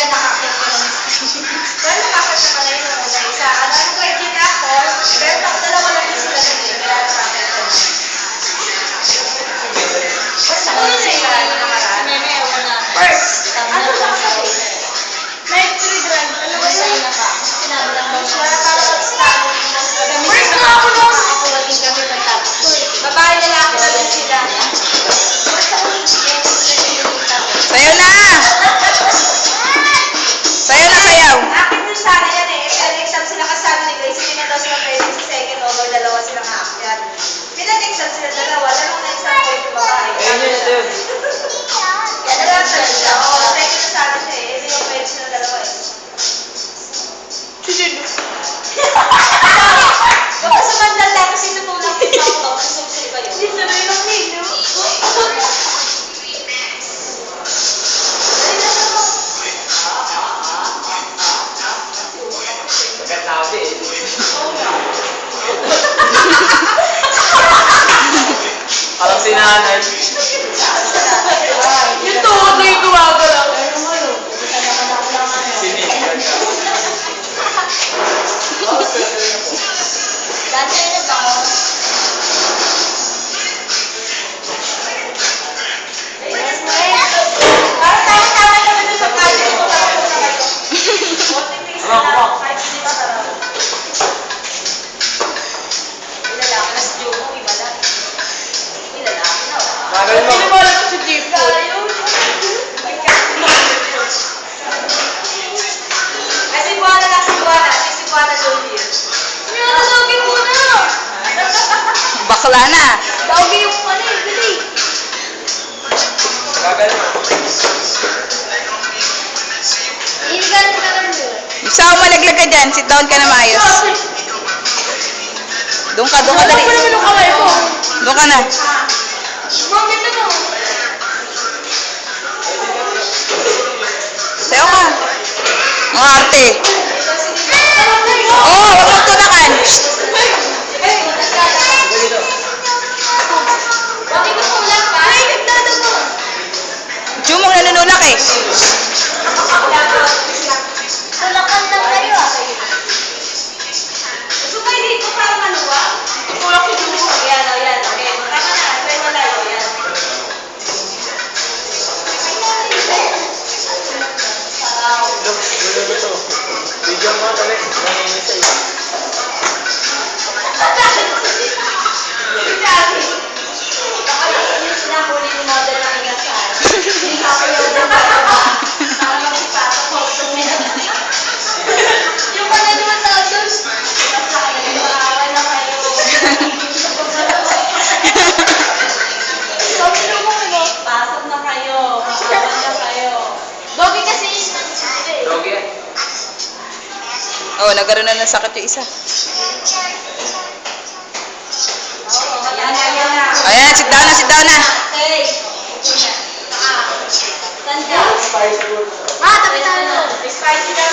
nakakit ko lang. Well, nakakit na pala yun na isa. Anong grade din ako? Pero dalawa lang yung sila din. Kaya nakakit ko na. Basta ko yun eh. First, ano lang sabi? Night 3 drive. Ano ba yun? Sinabi lang daw siya. Para pag-start. First na ako nung. Babae lalaki na din sila. Sayaw na! Sayaw na, sayaw! Akin din sana yan eh. Pinag-exam sila kasama ni Grace. Hindi na daw sila pwede sa second over. Dalawa silang aakyat. Pinag-exam sila dalawa. Dalawang na-exam ko yung babae. Yan na lang siya. Oo, second na sana siya eh. Hindi yung pwede sila dalawa eh. Baka sa mandala kasi natulak yung ako. Masubsub kayo. Hindi sa may lang nilo. Alam si nanay. Yung tuhod na yung gumagalaw. Sinigan ka. Dati na ba? Para tayo-tayo kami doon sa project ko. Tapos na kayo. Konting things na lang. Kahit hindi pa tara. Ilalaki na si Jomo. Ibala. Ilalaki na. Magal mo. Pinabala ko si Jeep. Ay, si Buwana lang si Buwana. Si Buwana Jolie. Dawgi mo na! Bakla na! Dawgi yung ano eh, bili. Magal mo. Iligan mo na lang yun. Isa malaglag ka dyan. Sit down ka na maayos. Doon ka dali. Ano naman yung kamay ko? Doon ka na. Bakit na mo? Sayaw ka. Ang arte. Oo, oh, huwag mong tunakan. Bakit mo tulak pa? Ay, nagdada mo. Jumong nanununak eh. Tulakan lang kayo ah. Gusto kayo dito para maluwa? Tulak yung dugo. Yan o, yan. Okay, tama na. Pwede na tayo. Yan. Video mo kami. Nanginis sa'yo. Pasok na kayo. Pasok na kayo. Dogi kasi Dogi yan. Oh, nagkaroon na ng sakit yung isa. Yan na. Ayan, sit down na, sit down na. Okay. Saan ka? Spicy food. Tabi tayo. Spicy daw